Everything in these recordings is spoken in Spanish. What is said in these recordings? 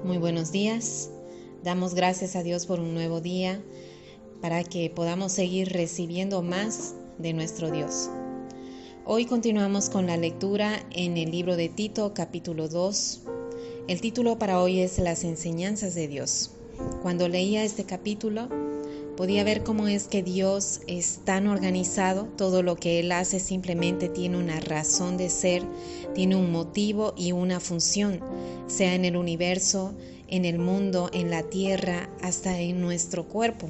Muy buenos días. Damos gracias a Dios por un nuevo día para que podamos seguir recibiendo más de nuestro Dios. Hoy continuamos con la lectura en el libro de Tito, capítulo 2. El título para hoy es Las enseñanzas de Dios. Cuando leía este capítulo, podía ver cómo es que Dios es tan organizado. Todo lo que Él hace simplemente tiene una razón de ser, tiene un motivo y una función, sea en el universo, en el mundo, en la tierra, hasta en nuestro cuerpo.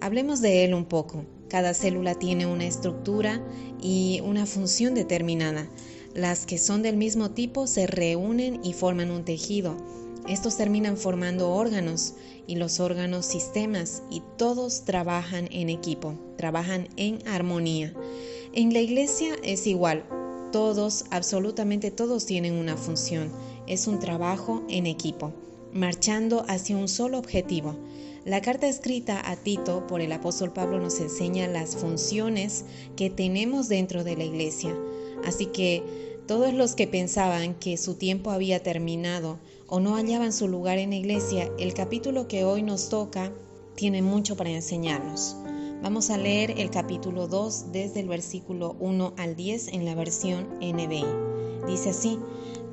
Hablemos de Él un poco. Cada célula tiene una estructura y una función determinada. Las que son del mismo tipo se reúnen y forman un tejido. Estos terminan formando órganos y los órganos sistemas, y todos trabajan en equipo, trabajan en armonía. En la iglesia es igual. Todos, absolutamente todos tienen una función. Es un trabajo en equipo, marchando hacia un solo objetivo. La carta escrita a Tito por el apóstol Pablo nos enseña las funciones que tenemos dentro de la iglesia. Así que todos los que pensaban que su tiempo había terminado o no hallaban su lugar en la iglesia, el capítulo que hoy nos toca tiene mucho para enseñarnos. Vamos a leer el capítulo 2 desde el versículo 1 al 10 en la versión NBI. Dice así: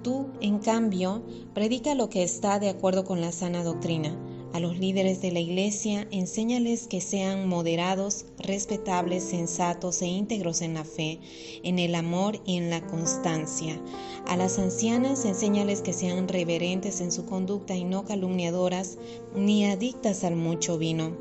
Tú, en cambio, predica lo que está de acuerdo con la sana doctrina. A los líderes de la iglesia, enséñales que sean moderados, respetables, sensatos e íntegros en la fe, en el amor y en la constancia. A las ancianas, enséñales que sean reverentes en su conducta y no calumniadoras, ni adictas al mucho vino.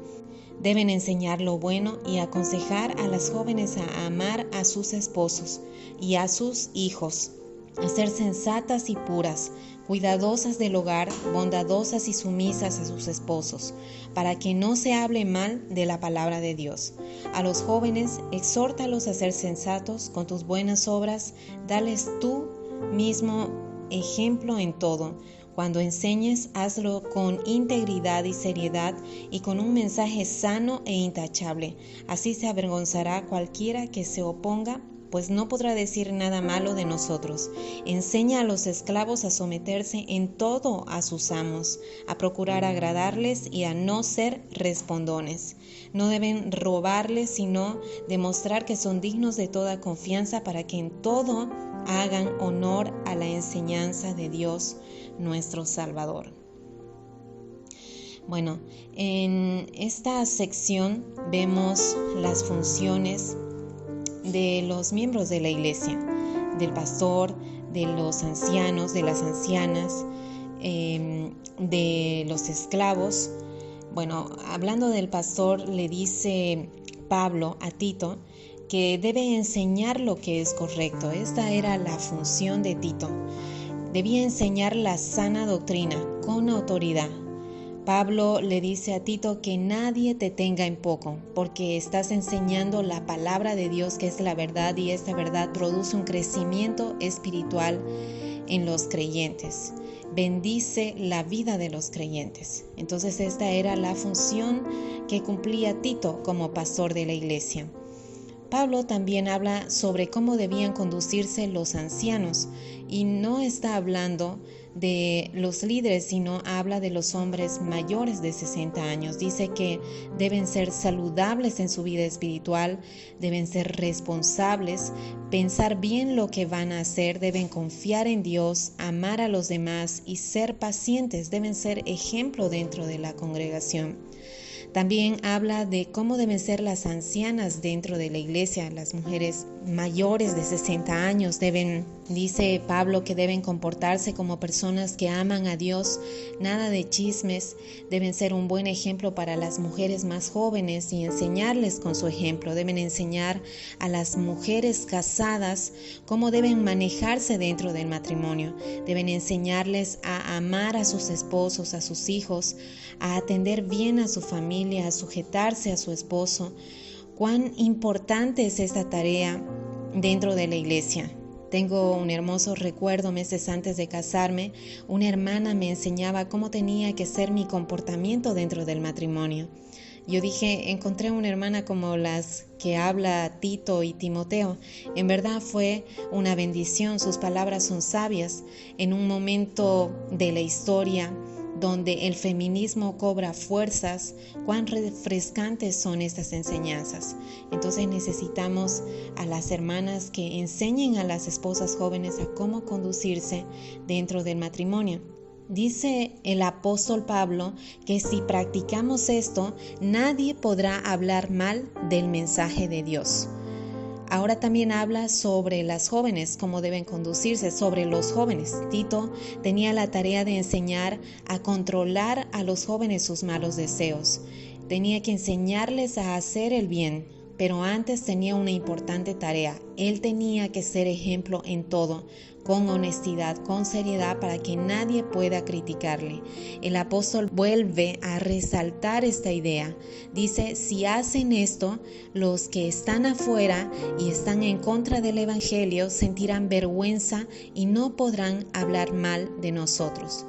Deben enseñar lo bueno y aconsejar a las jóvenes a amar a sus esposos y a sus hijos, a ser sensatas y puras, cuidadosas del hogar, bondadosas y sumisas a sus esposos, para que no se hable mal de la palabra de Dios. A los jóvenes, exhórtalos a ser sensatos con tus buenas obras, dales tú mismo ejemplo en todo. Cuando enseñes, hazlo con integridad y seriedad y con un mensaje sano e intachable. Así se avergonzará cualquiera que se oponga, pues no podrá decir nada malo de nosotros. Enseña a los esclavos a someterse en todo a sus amos, a procurar agradarles y a no ser respondones. No deben robarles, sino demostrar que son dignos de toda confianza, para que en todo hagan honor a la enseñanza de Dios, nuestro Salvador. Bueno, en esta sección vemos las funciones de los miembros de la iglesia, del pastor, de los ancianos, de las ancianas, de los esclavos. Bueno, hablando del pastor, le dice Pablo a Tito que debe enseñar lo que es correcto. Esta era la función de Tito. Debía enseñar la sana doctrina con autoridad. Pablo le dice a Tito que nadie te tenga en poco, porque estás enseñando la palabra de Dios, que es la verdad, y esta verdad produce un crecimiento espiritual en los creyentes. Bendice la vida de los creyentes. Entonces esta era la función que cumplía Tito como pastor de la iglesia. Pablo también habla sobre cómo debían conducirse los ancianos, y no está hablando de los líderes, sino habla de los hombres mayores de 60 años. Dice que deben ser saludables en su vida espiritual, deben ser responsables, pensar bien lo que van a hacer, deben confiar en Dios, amar a los demás y ser pacientes, deben ser ejemplo dentro de la congregación. También habla de cómo deben ser las ancianas dentro de la iglesia. Las mujeres mayores de 60 años dice Pablo, que deben comportarse como personas que aman a Dios, nada de chismes, deben ser un buen ejemplo para las mujeres más jóvenes y enseñarles con su ejemplo. Deben enseñar a las mujeres casadas cómo deben manejarse dentro del matrimonio. Deben enseñarles a amar a sus esposos, a sus hijos, a atender bien a su familia, a sujetarse a su esposo. Cuán importante es esta tarea dentro de la iglesia. Tengo un hermoso recuerdo. Meses antes de casarme, una hermana me enseñaba cómo tenía que ser mi comportamiento dentro del matrimonio. Yo dije, encontré una hermana como las que habla Tito y Timoteo. En verdad fue una bendición. Sus palabras son sabias. En un momento de la historia donde el feminismo cobra fuerzas, cuán refrescantes son estas enseñanzas. Entonces necesitamos a las hermanas que enseñen a las esposas jóvenes a cómo conducirse dentro del matrimonio. Dice el apóstol Pablo que si practicamos esto, nadie podrá hablar mal del mensaje de Dios. Ahora también habla sobre las jóvenes, cómo deben conducirse, sobre los jóvenes. Tito tenía la tarea de enseñar a controlar a los jóvenes sus malos deseos. Tenía que enseñarles a hacer el bien, pero antes tenía una importante tarea. Él tenía que ser ejemplo en todo, con honestidad, con seriedad, para que nadie pueda criticarle. El apóstol vuelve a resaltar esta idea. Dice, si hacen esto, los que están afuera y están en contra del evangelio sentirán vergüenza y no podrán hablar mal de nosotros.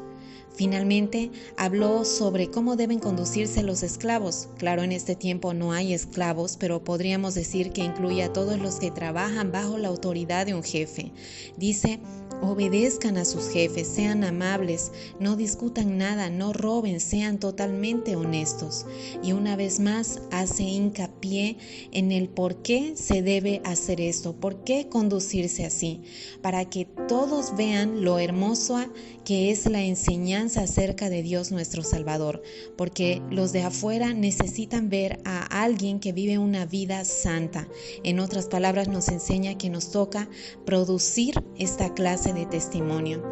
Finalmente, habló sobre cómo deben conducirse los esclavos. Claro, en este tiempo no hay esclavos, pero podríamos decir que incluye a todos los que trabajan bajo la autoridad de un jefe. Dice, obedezcan a sus jefes, sean amables, no discutan nada, no roben, sean totalmente honestos. Y una vez más hace hincapié en el por qué se debe hacer esto, por qué conducirse así, para que todos vean lo hermoso que es la enseñanza acerca de Dios nuestro Salvador, porque los de afuera necesitan ver a alguien que vive una vida santa. En otras palabras, nos enseña que nos toca producir esta clase de testimonio.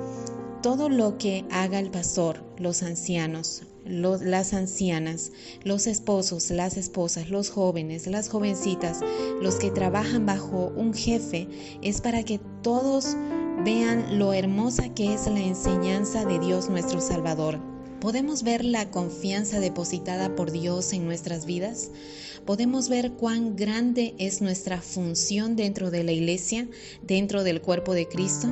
Todo lo que haga el pastor, los ancianos, las ancianas, los esposos, las esposas, los jóvenes, las jovencitas, los que trabajan bajo un jefe, es para que todos vean lo hermosa que es la enseñanza de Dios nuestro Salvador. ¿Podemos ver la confianza depositada por Dios en nuestras vidas? ¿Podemos ver cuán grande es nuestra función dentro de la iglesia, dentro del cuerpo de Cristo?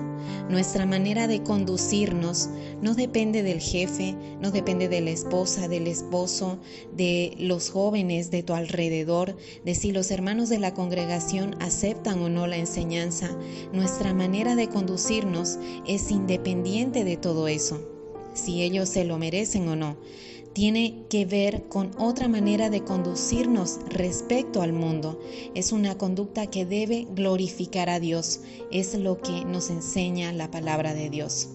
Nuestra manera de conducirnos no depende del jefe, no depende de la esposa, del esposo, de los jóvenes de tu alrededor, de si los hermanos de la congregación aceptan o no la enseñanza. Nuestra manera de conducirnos es independiente de todo eso, si ellos se lo merecen o no. Tiene que ver con otra manera de conducirnos respecto al mundo. Es una conducta que debe glorificar a Dios. Es lo que nos enseña la palabra de Dios.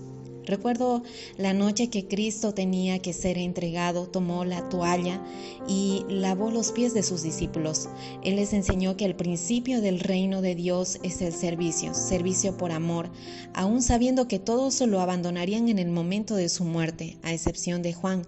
Recuerdo la noche que Cristo tenía que ser entregado, tomó la toalla y lavó los pies de sus discípulos. Él les enseñó que el principio del reino de Dios es el servicio por amor, aún sabiendo que todos lo abandonarían en el momento de su muerte, a excepción de Juan.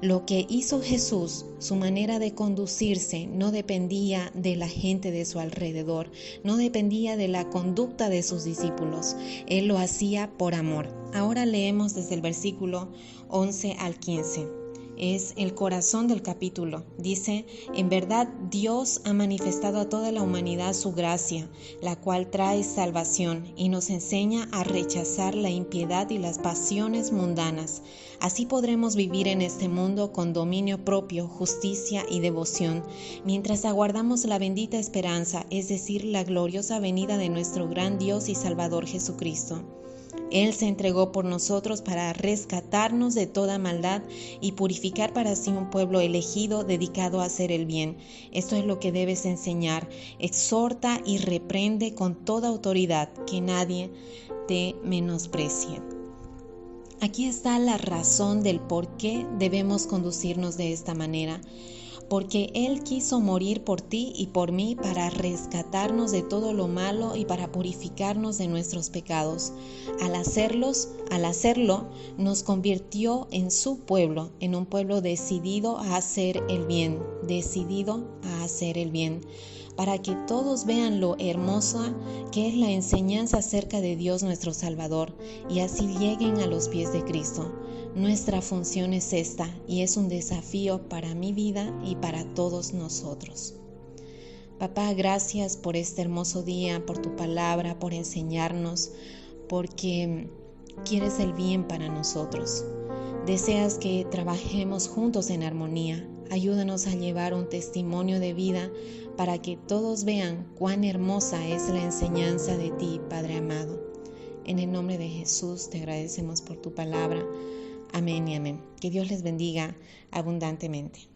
Lo que hizo Jesús, su manera de conducirse, no dependía de la gente de su alrededor, no dependía de la conducta de sus discípulos. Él lo hacía por amor. Ahora leemos desde el versículo 11 al 15. Es el corazón del capítulo. Dice, en verdad Dios ha manifestado a toda la humanidad su gracia, la cual trae salvación y nos enseña a rechazar la impiedad y las pasiones mundanas. Así podremos vivir en este mundo con dominio propio, justicia y devoción, mientras aguardamos la bendita esperanza, es decir, la gloriosa venida de nuestro gran Dios y Salvador Jesucristo. Él se entregó por nosotros para rescatarnos de toda maldad y purificar para sí un pueblo elegido dedicado a hacer el bien. Esto es lo que debes enseñar. Exhorta y reprende con toda autoridad, que nadie te menosprecie. Aquí está la razón del por qué debemos conducirnos de esta manera. Porque Él quiso morir por ti y por mí para rescatarnos de todo lo malo y para purificarnos de nuestros pecados. Al hacerlo, nos convirtió en su pueblo, en un pueblo decidido a hacer el bien, para que todos vean lo hermosa que es la enseñanza acerca de Dios nuestro Salvador y así lleguen a los pies de Cristo. Nuestra función es esta y es un desafío para mi vida y para todos nosotros. Papá, gracias por este hermoso día, por tu palabra, por enseñarnos, porque quieres el bien para nosotros. Deseas que trabajemos juntos en armonía. Ayúdanos a llevar un testimonio de vida para que todos vean cuán hermosa es la enseñanza de ti, Padre amado. En el nombre de Jesús te agradecemos por tu palabra. Amén y amén. Que Dios les bendiga abundantemente.